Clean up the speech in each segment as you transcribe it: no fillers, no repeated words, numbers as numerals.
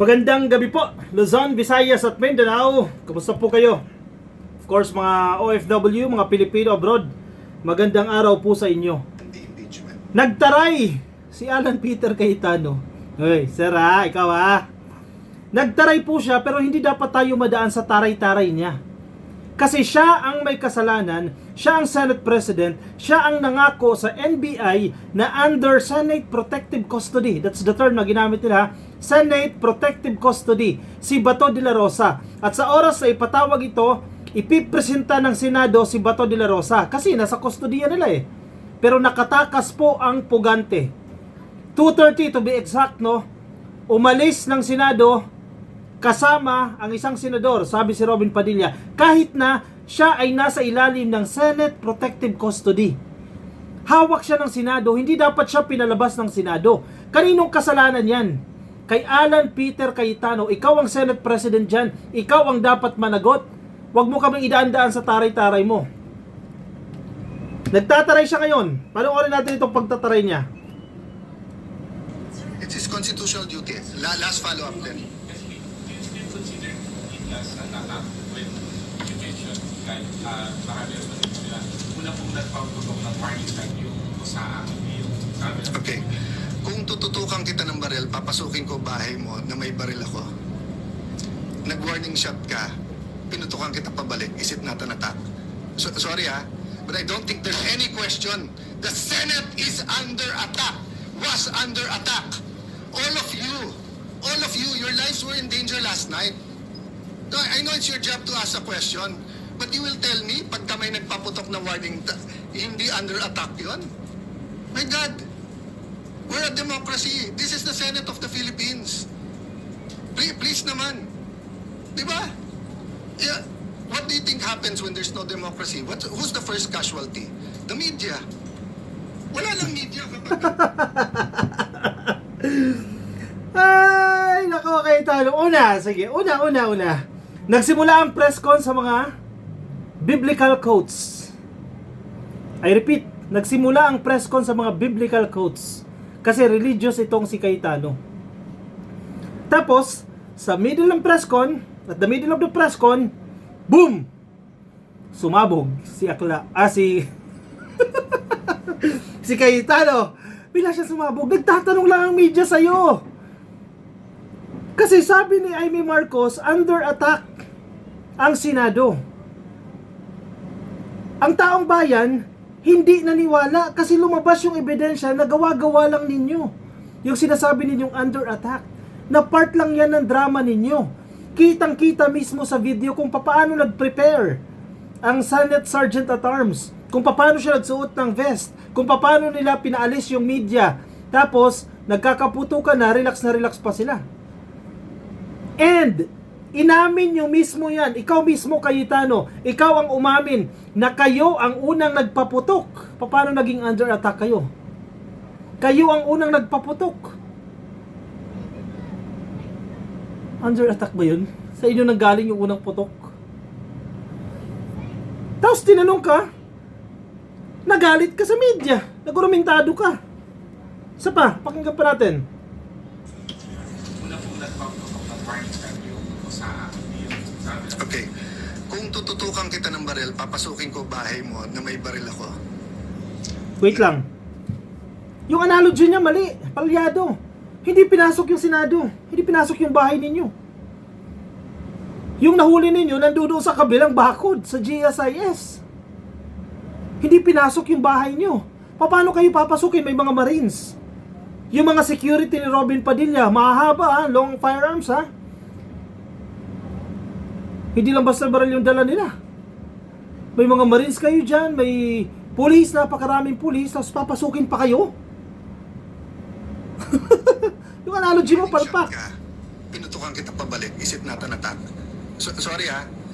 Magandang gabi po, Luzon, Visayas at Mindanao. Kumusta po kayo? Of course, mga OFW, mga Pilipino abroad, magandang araw po sa inyo. Nagtaray si Alan Peter Cayetano. Hoy, sir ha, ikaw ha. Nagtaray po siya pero hindi dapat tayo madaan sa taray-taray niya. Kasi siya ang may kasalanan, siya ang Senate President, siya ang nangako sa NBI na under Senate Protective Custody. That's the term na ginamit nila, Senate Protective Custody, si Bato de la Rosa. At sa oras na ipatawag ito, ipipresenta ng Senado si Bato de la Rosa kasi nasa kustodiya nila eh. Pero nakatakas po ang pugante. 2:30 to be exact, no? Umalis ng Senado kasama ang isang senador, sabi si Robin Padilla, kahit na siya ay nasa ilalim ng Senate Protective Custody. Hawak siya ng Senado, hindi dapat siya pinalabas ng Senado. Kaninong kasalanan yan? Kay Alan Peter Cayetano, ikaw ang Senate President dyan, ikaw ang dapat managot. Huwag mo kaming idaan-daan sa taray-taray mo. Nagtataray siya ngayon. Panoorin natin itong pagtataray niya. It's his constitutional duty. Last follow-up then. Okay. Kung tututukan kita ng baril, papasukin ko bahay mo na may baril ako. Nag-warning shot ka, pinutukan kita pabalik, is it not an attack? Sorry but I don't think there's any question. The Senate is under attack, was under attack. All of you, your lives were in danger last night. No, I know it's your job to ask a question, but you will tell me, pagka may nagpaputok na warning, hindi under attack yun? My God, we're a democracy. This is the Senate of the Philippines. Please naman. Di ba? Yeah. What do you think happens when there's no democracy? Who's the first casualty? The media. Wala lang media kapag... Ay, nako, Cayetano. Una. Nagsimula ang press con sa mga biblical quotes. I repeat, nagsimula ang press con sa mga biblical quotes. Kasi religious itong si Cayetano. Tapos, sa middle ng press con, at the middle of the press con, boom! Sumabog si si Cayetano. Bila siya sumabog, nagtatanong lang ang media sa'yo. Kasi sabi ni Amy Marcos, under attack ang Senado. Ang taong bayan, hindi naniwala kasi lumabas yung ebidensya na gawa-gawa lang ninyo. Yung sinasabi ninyong under attack, na part lang yan ng drama ninyo. Kitang-kita mismo sa video kung paano nag-prepare ang Senate Sergeant at Arms, kung paano siya nagsuot ng vest, kung paano nila pinaalis yung media. Tapos, nagkakaputukan na relax pa sila. And, inamin nyo mismo yan. Ikaw mismo, Cayetano, ikaw ang umamin na kayo ang unang nagpaputok. Paano naging under attack kayo? Kayo ang unang nagpaputok. Under attack ba yun? Sa inyo nanggaling yung unang putok? Tapos tinanong ka, nagalit ka sa media, nagurumentado ka. Isa pa, pakinggan pa natin. Okay. Kung tututukan kita ng baril, papasukin ko bahay mo na may baril ako. Wait lang. Yung analogy niya mali, palyado. Hindi pinasok yung Senado, hindi pinasok yung bahay ninyo. Yung nahuli ninyo nandoon sa kabilang bakod sa GSIS. Hindi pinasok yung bahay nyo. Paano kayo papasukin? May mga Marines. Yung mga security ni Robin Padilla, mahaba long firearms Hindi lang basta baril yung dala nila. May mga Marines kayo dyan, may police, napakaraming police, tapos papasukin pa kayo. Yung analogy mo, palpak. Pinutukan kita pabalik, is it not an attack? Sorry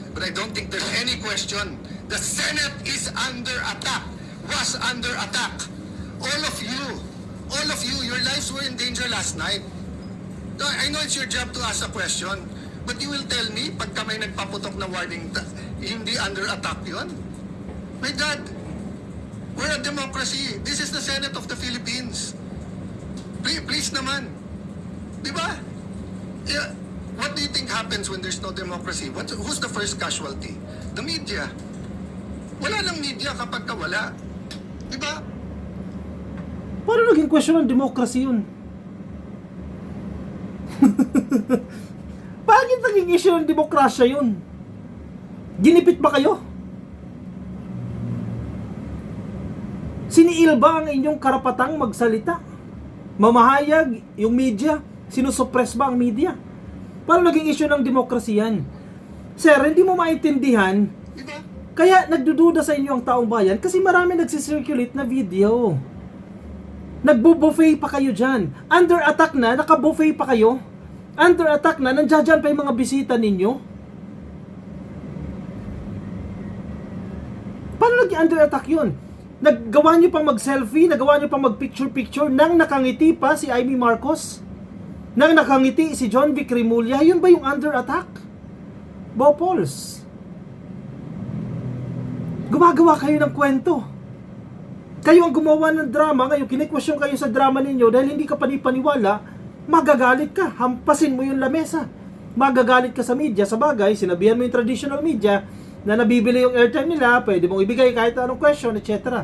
but I don't think there's any question. The Senate is under attack, was under attack. All of you, your lives were in danger last night. I know it's your job to ask a question, but you will tell me, pagka may nagpaputok na warning, hindi under attack yun? My God, we're a democracy. This is the Senate of the Philippines. Please naman. Di ba? Yeah, what do you think happens when there's no democracy? Who's the first casualty? The media. Wala lang media kapag wala. Di ba? Paano naging question ng democracy yun? Bakit naging issue ng demokrasya yun? Ginipit ba kayo? Siniil ba ang inyong karapatang magsalita? Mamahayag yung media? Sinusuppress ba ang media? Paano naging issue ng demokrasya yan? Sir, hindi mo maintindihan. Di ba? Kaya nagdududa sa inyo ang taong bayan kasi marami nagsisirculate na video. Nagbo-buffet pa kayo dyan. Under attack na, naka-buffet pa kayo. Under attack na, nandiyan pa yung mga bisita ninyo. Paano naging under attack yun? Naggawa nyo pang mag-selfie, nagawa nyo pang mag-picture-picture nang nakangiti pa si Amy Marcos? Nang nakangiti si John Vic Rimulya? Yun ba yung under attack? Bopols. Gumagawa kayo ng kwento. Kayo ang gumawa ng drama, ngayon kinikwestiyon kayo sa drama ninyo dahil hindi ka panipaniwala, magagalit ka, hampasin mo yung lamesa. Magagalit ka sa media, sa bagay, sinabihan mo yung traditional media na nabibili yung airtime nila, pwede mong ibigay kahit anong question, etc.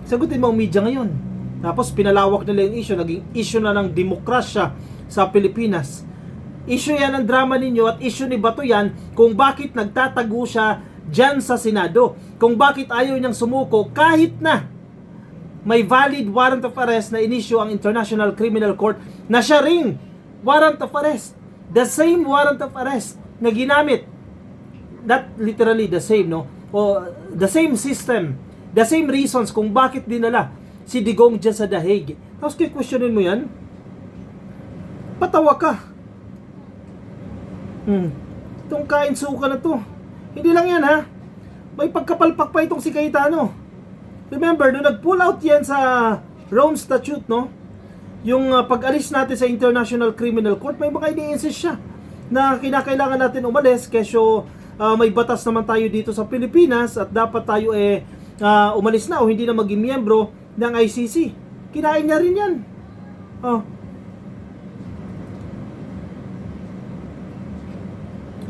Sagutin mo ang media ngayon. Tapos pinalawak nila yung issue, naging issue na ng demokrasya sa Pilipinas. Issue yan ng drama ninyo at issue ni Bato yan kung bakit nagtatago siya dyan sa Senado. Kung bakit ayaw niyang sumuko kahit na may valid warrant of arrest na inisyu ang International Criminal Court na siya ring warrant of arrest. The same warrant of arrest na ginamit. Not literally the same, no? O the same system. The same reasons kung bakit dinala si Digong dyan sa Dahig. Tapos questionin mo yan? Patawa ka. Itong kain suka na to. Hindi lang yan, ha? May pagkapalpak pa itong si Cayetano. Remember, nung nag-pull out yan sa Rome Statute, no? Yung pag-alis natin sa International Criminal Court, may mga ini-insist siya na kinakailangan natin umalis kesyo may batas naman tayo dito sa Pilipinas at dapat tayo umalis na o hindi na maging miyembro ng ICC. Kinain niya rin yan.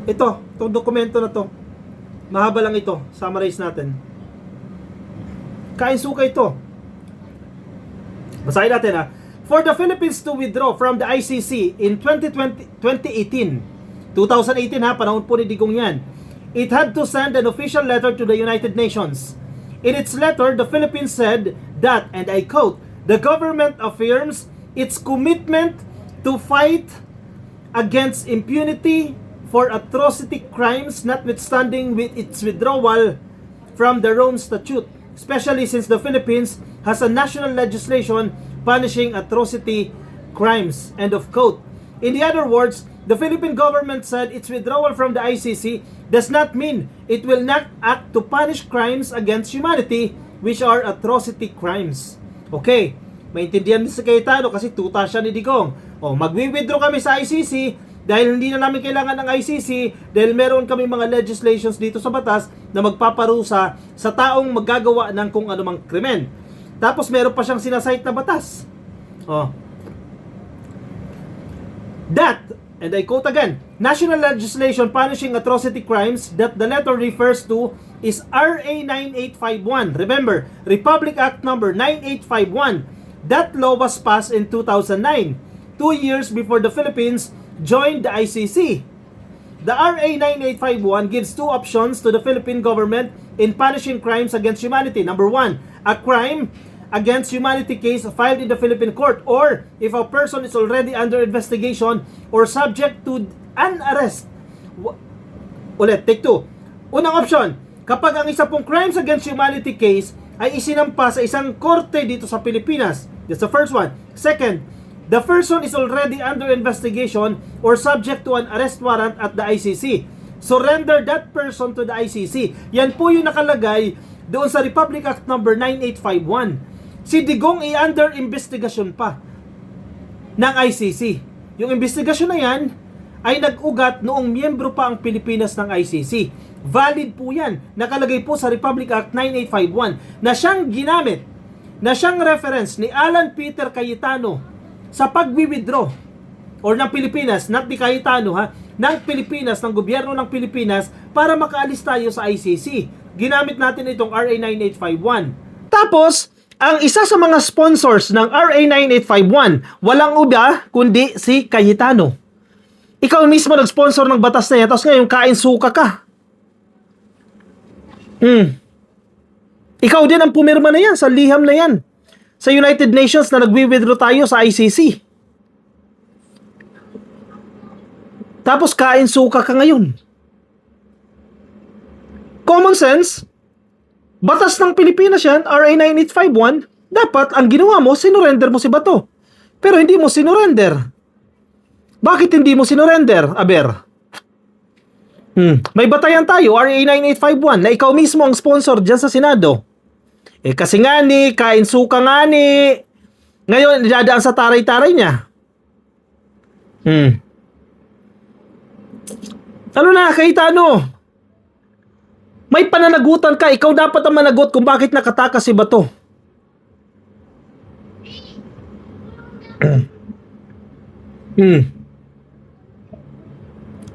Itong dokumento na to, mahaba lang ito, summarize natin. Kain suka ito. Basahin natin, ha. For the Philippines to withdraw from the ICC in 2018, ha, panahon po ni Digong yan, it had to send an official letter to the United Nations. In its letter, the Philippines said that, and I quote, the government affirms its commitment to fight against impunity for atrocity crimes notwithstanding with its withdrawal from the Rome Statute, especially since the Philippines has a national legislation punishing atrocity crimes. End of quote. In the other words, the Philippine government said its withdrawal from the ICC does not mean it will not act to punish crimes against humanity, which are atrocity crimes. Okay, maintindihan din si Cayetano kasi tuta siya ni Digong. Magwi-withdraw kami sa ICC dahil hindi na namin kailangan ng ICC dahil meron kami mga legislations dito sa batas na magpaparusa sa taong maggagawa ng kung anumang krimen. Tapos meron pa siyang sinasite na batas. That, and I quote again, national legislation punishing atrocity crimes that the letter refers to is RA 9851. Remember, Republic Act number 9851. That law was passed in 2009, 2 years before the Philippines joined the ICC. The RA 9851 gives two options to the Philippine government in punishing crimes against humanity. Number one, a crime against humanity case filed in the Philippine court, or if a person is already under investigation or subject to an arrest. Ulit, take two. Unang option, kapag ang isa pong crimes against humanity case ay isinampa sa isang korte dito sa Pilipinas. That's the first one. Second, the person is already under investigation or subject to an arrest warrant at the ICC. Surrender that person to the ICC. Yan po yung nakalagay doon sa Republic Act number 9851. Si Digong under investigation pa ng ICC. Yung investigation na yan ay nag-ugat noong miyembro pa ang Pilipinas ng ICC. Valid po yan. Nakalagay po sa Republic Act 9851 na siyang ginamit, na siyang reference ni Alan Peter Cayetano sa pag-withdraw or ng Pilipinas, not ni Cayetano ha, ng Pilipinas, ng gobyerno ng Pilipinas para makaalis tayo sa ICC. Ginamit natin itong RA 9851. Tapos, ang isa sa mga sponsors ng RA 9851, walang iba kundi si Cayetano. Ikaw mismo nag-sponsor ng batas na yan, tapos ngayon kain suka ka. Ikaw din ang pumirma na yan, sa liham na yan. Sa United Nations na nagwi-withdraw tayo sa ICC. Tapos kain suka ka ngayon. Common sense, batas ng Pilipinas yan, RA 9851, dapat ang ginawa mo, sinurrender mo si Bato. Pero hindi mo sinurrender. Bakit hindi mo sinurrender, Aber? May batayan tayo, RA 9851, na ikaw mismo ang sponsor dyan sa Senado. Kasi nga ni, kain suka nga ni, ngayon, dadaan sa taray-taray niya. Ano na, Cayetano? May pananagutan ka, ikaw dapat ang managot kung bakit nakatakas si Bato.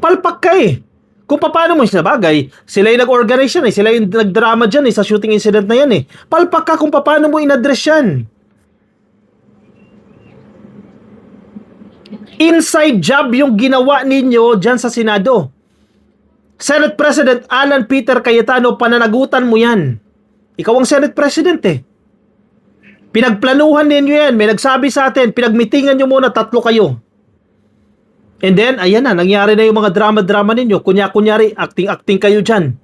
Palpak ka eh. Kung paano mo sinabagay, sila yung nag-organize yan eh, sila yung nag-drama dyan eh, sa shooting incident na yan eh. Palpak ka kung paano mo in-address yan. Inside job yung ginawa ninyo dyan sa Senado. Senate President Alan Peter Cayetano, pananagutan mo yan. Ikaw ang Senate President eh. Pinagplanuhan ninyo yan, may nagsabi sa atin, pinagmitingan nyo muna, 3 kayo. And then, ayan na, nangyari na yung mga drama-drama ninyo. Kunyari, acting-acting kayo dyan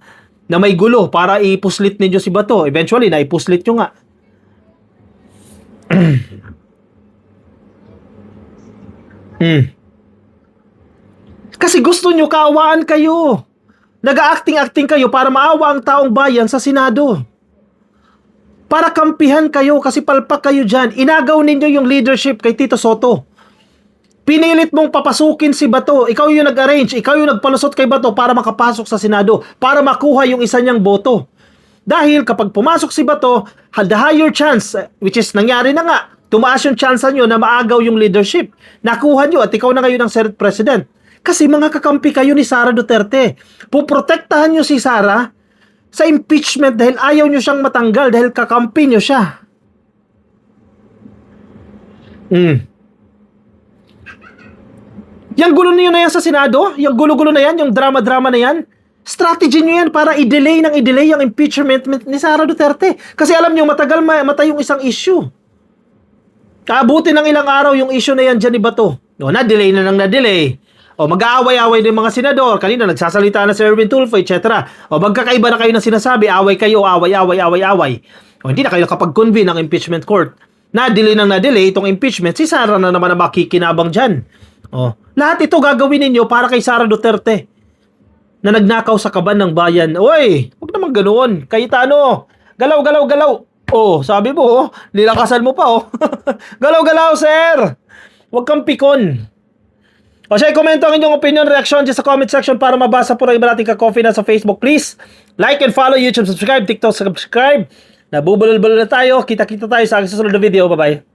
na may gulo para ipuslit ninyo si Bato. Eventually, naipuslit nyo nga. Kasi gusto nyo kaawaan kayo. Nag-acting-acting kayo para maawa ang taong bayan sa Senado. Para kampihan kayo kasi palpak kayo dyan. Inagaw ninyo yung leadership kay Tito Soto. Pinilit mong papasukin si Bato. Ikaw yung nag-arrange. Ikaw yung nagpalusot kay Bato para makapasok sa Senado. Para makuha yung isa niyang boto. Dahil kapag pumasok si Bato, had the higher chance, which is nangyari na nga, tumaas yung chance nyo na maagaw yung leadership. Nakuha nyo at ikaw na ngayon ang Senate President. Kasi mga kakampi kayo ni Sara Duterte. Puprotektahan nyo si Sara sa impeachment dahil ayaw nyo siyang matanggal dahil kakampi nyo siya. Yung gulo niyo na yan sa Senado, yung gulo-gulo na yan, yung drama-drama na yan, strategy nyo yan para i-delay yung impeachment ni Sara Duterte. Kasi alam nyo, matagal matay yung isang issue. Kaabuti ng ilang araw yung issue na yan dyan ni Bato. No, na-delay na nang na-delay. O mag-aaway-aaway ng mga senador. Kanina nagsasalita na si Erwin Tulfo, etc. O magkakaiba na kayo ng sinasabi, away kayo, away. O hindi na kayo nakapag-convene ng impeachment court. Na-delay nang na-delay itong impeachment, si Sara na naman na makikinabang dyan. Oh, lahat ito gagawin ninyo para kay Sara Duterte na nagnakaw sa kaban ng bayan. Oy, huwag naman ganoon. Cayetano, galaw. Oh, sabi mo, nilakasan mo pa oh. Galaw, sir. Huwag kang pikon. O siya, komento ang inyong opinion, reaction dyan sa comment section para mabasa po ng iba nating ka-coffee na sa Facebook. Please, like and follow YouTube, subscribe, TikTok, subscribe. Nabubulol-bulol na tayo. Kita-kita tayo sa aking susunod na video. Bye-bye.